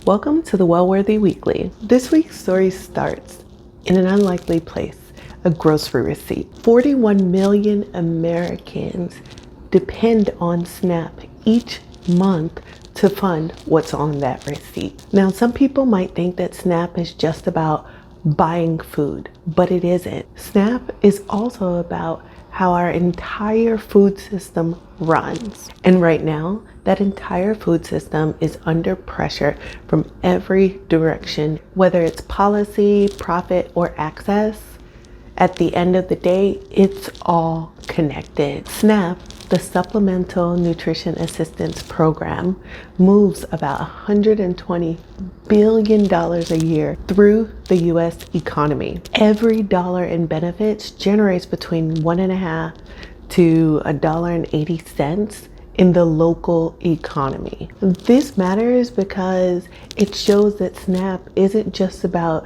Welcome to the Wellworthy Weekly. This week's story starts in an unlikely place, a grocery receipt. 41 million Americans depend on SNAP each month to fund what's on that receipt. Now, some people might think that SNAP is just about buying food, but it isn't. SNAP is also about how our entire food system runs. And right now, that entire food system is under pressure from every direction, whether it's policy, profit, or access. At the end of the day, it's all connected. SNAP, the Supplemental Nutrition Assistance Program, moves about $120 billion a year through the U.S. economy. Every dollar in benefits generates between $1.50 to $1.80 in the local economy. This matters because it shows that SNAP isn't just about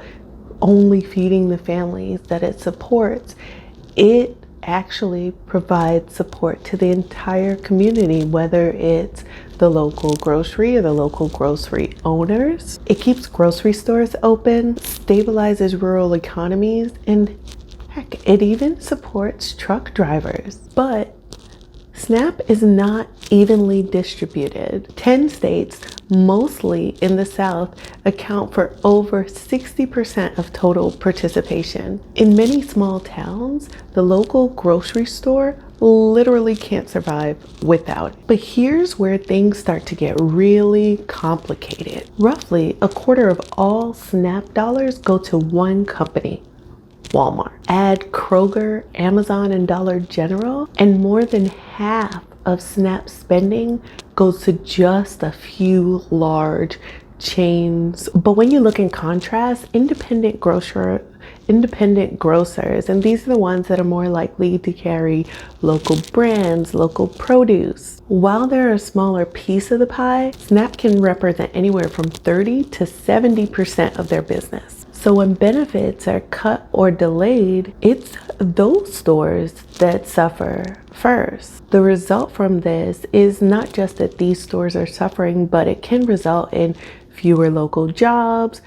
only feeding the families that it supports. It actually provides support to the entire community, whether it's the local grocery or the local grocery owners. It keeps grocery stores open, stabilizes rural economies, and heck, it even supports truck drivers. But SNAP is not evenly distributed. 10 states, mostly in the South, account for over 60% of total participation. In many small towns, the local grocery store literally can't survive without it. But here's where things start to get really complicated. Roughly a quarter of all SNAP dollars go to one company, Walmart. Add Kroger, Amazon, and Dollar General, and more than half of SNAP spending goes to just a few large chains. But when you look in contrast, independent grocers, and these are the ones that are more likely to carry local brands, local produce. While they're a smaller piece of the pie, SNAP can represent anywhere from 30 to 70% of their business. So when benefits are cut or delayed, it's those stores that suffer first. The result from this is not just that these stores are suffering, but it can result in fewer local jobs,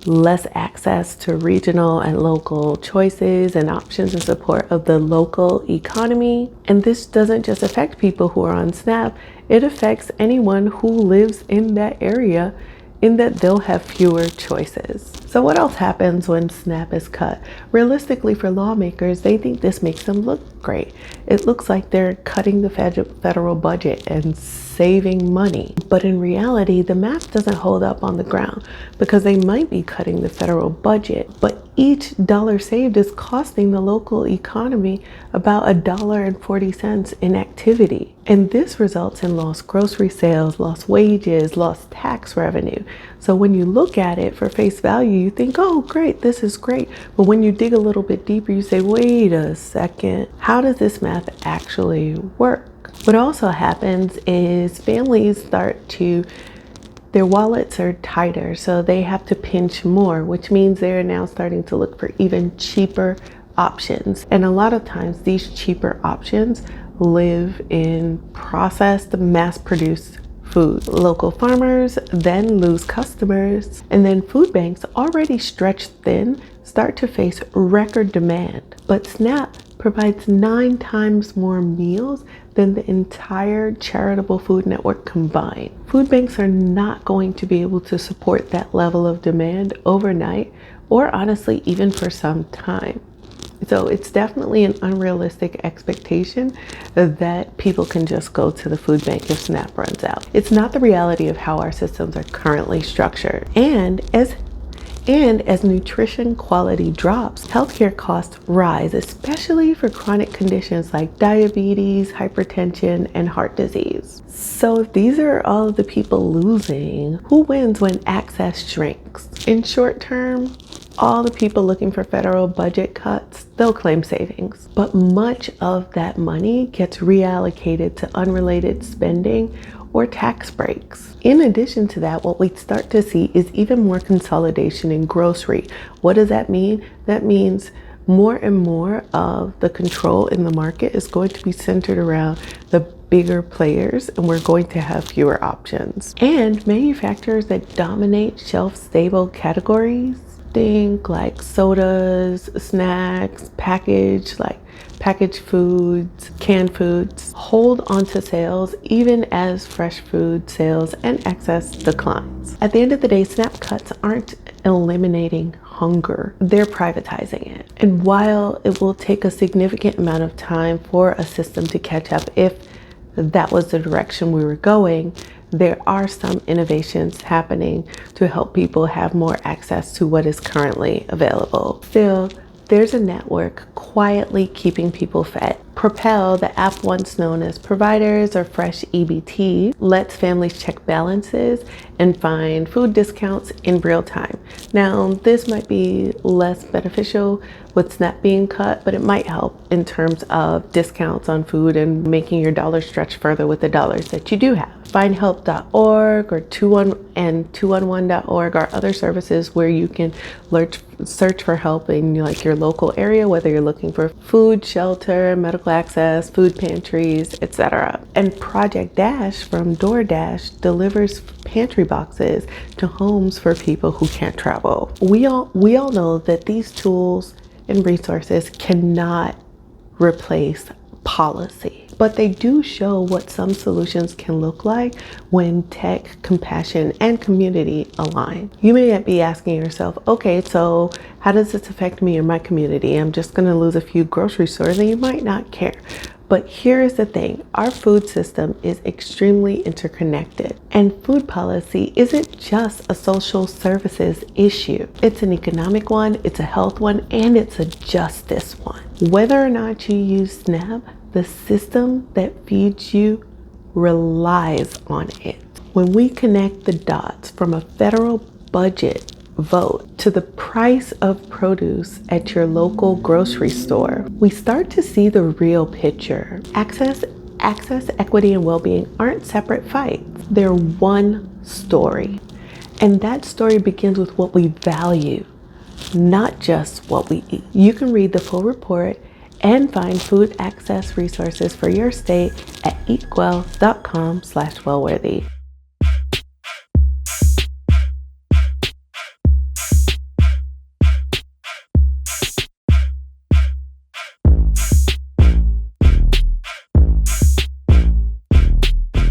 less access to regional and local choices and options in support of the local economy. And this doesn't just affect people who are on SNAP, it affects anyone who lives in that area, in that they'll have fewer choices. So what else happens when SNAP is cut? Realistically, for lawmakers, they think this makes them look great. It looks like they're cutting the federal budget and saving money. But in reality, the math doesn't hold up on the ground, because they might be cutting the federal budget, but each dollar saved is costing the local economy about $1.40 in activity. And this results in lost grocery sales, lost wages, lost tax revenue. So when you look at it for face value, you think, oh, great, this is great. But when you dig a little bit deeper, you say, wait a second, how does this math actually work? What also happens is families their wallets are tighter, so they have to pinch more, which means they're now starting to look for even cheaper options. And a lot of times these cheaper options live in processed, mass-produced food. Local farmers then lose customers, and then food banks, already stretched thin, start to face record demand. But SNAP provides 9 times more meals than the entire charitable food network combined. Food banks are not going to be able to support that level of demand overnight, or honestly, even for some time. So it's definitely an unrealistic expectation that people can just go to the food bank if SNAP runs out. It's not the reality of how our systems are currently structured. And as nutrition quality drops, healthcare costs rise, especially for chronic conditions like diabetes, hypertension, and heart disease. So if these are all of the people losing, who wins when access shrinks? In short term, all the people looking for federal budget cuts, they'll claim savings. But much of that money gets reallocated to unrelated spending or tax breaks. In addition to that, what we start to see is even more consolidation in grocery. What does that mean? That means more and more of the control in the market is going to be centered around the bigger players and we're going to have fewer options. And manufacturers that dominate shelf-stable categories, think like sodas, snacks, packaged foods, canned foods, hold onto sales even as fresh food sales and access declines. At the end of the day, SNAP cuts aren't eliminating hunger, they're privatizing it. And while it will take a significant amount of time for a system to catch up if that was the direction we were going, there are some innovations happening to help people have more access to what is currently available. Still, there's a network quietly keeping people fed. Propel, the app once known as Providers or Fresh EBT, lets families check balances and find food discounts in real time. Now, this might be less beneficial with SNAP being cut, but it might help in terms of discounts on food and making your dollars stretch further with the dollars that you do have. Findhelp.org or 211.org are other services where you can search for help in like your local area, whether you're looking for food, shelter, medical access, food pantries, etc. And Project Dash from DoorDash delivers pantry boxes to homes for people who can't travel. We all know that these tools and resources cannot replace policy, but they do show what some solutions can look like when tech, compassion, and community align. You may be asking yourself, okay, so how does this affect me or my community? I'm just gonna lose a few grocery stores, and you might not care. But here is the thing, our food system is extremely interconnected, and food policy isn't just a social services issue. It's an economic one, it's a health one, and it's a justice one. Whether or not you use SNAP, the system that feeds you relies on it. When we connect the dots from a federal budget vote to the price of produce at your local grocery store, we start to see the real picture. Access, equity, and well-being aren't separate fights. They're one story. And that story begins with what we value, not just what we eat. You can read the full report and find food access resources for your state at eatwell.com/wellworthy.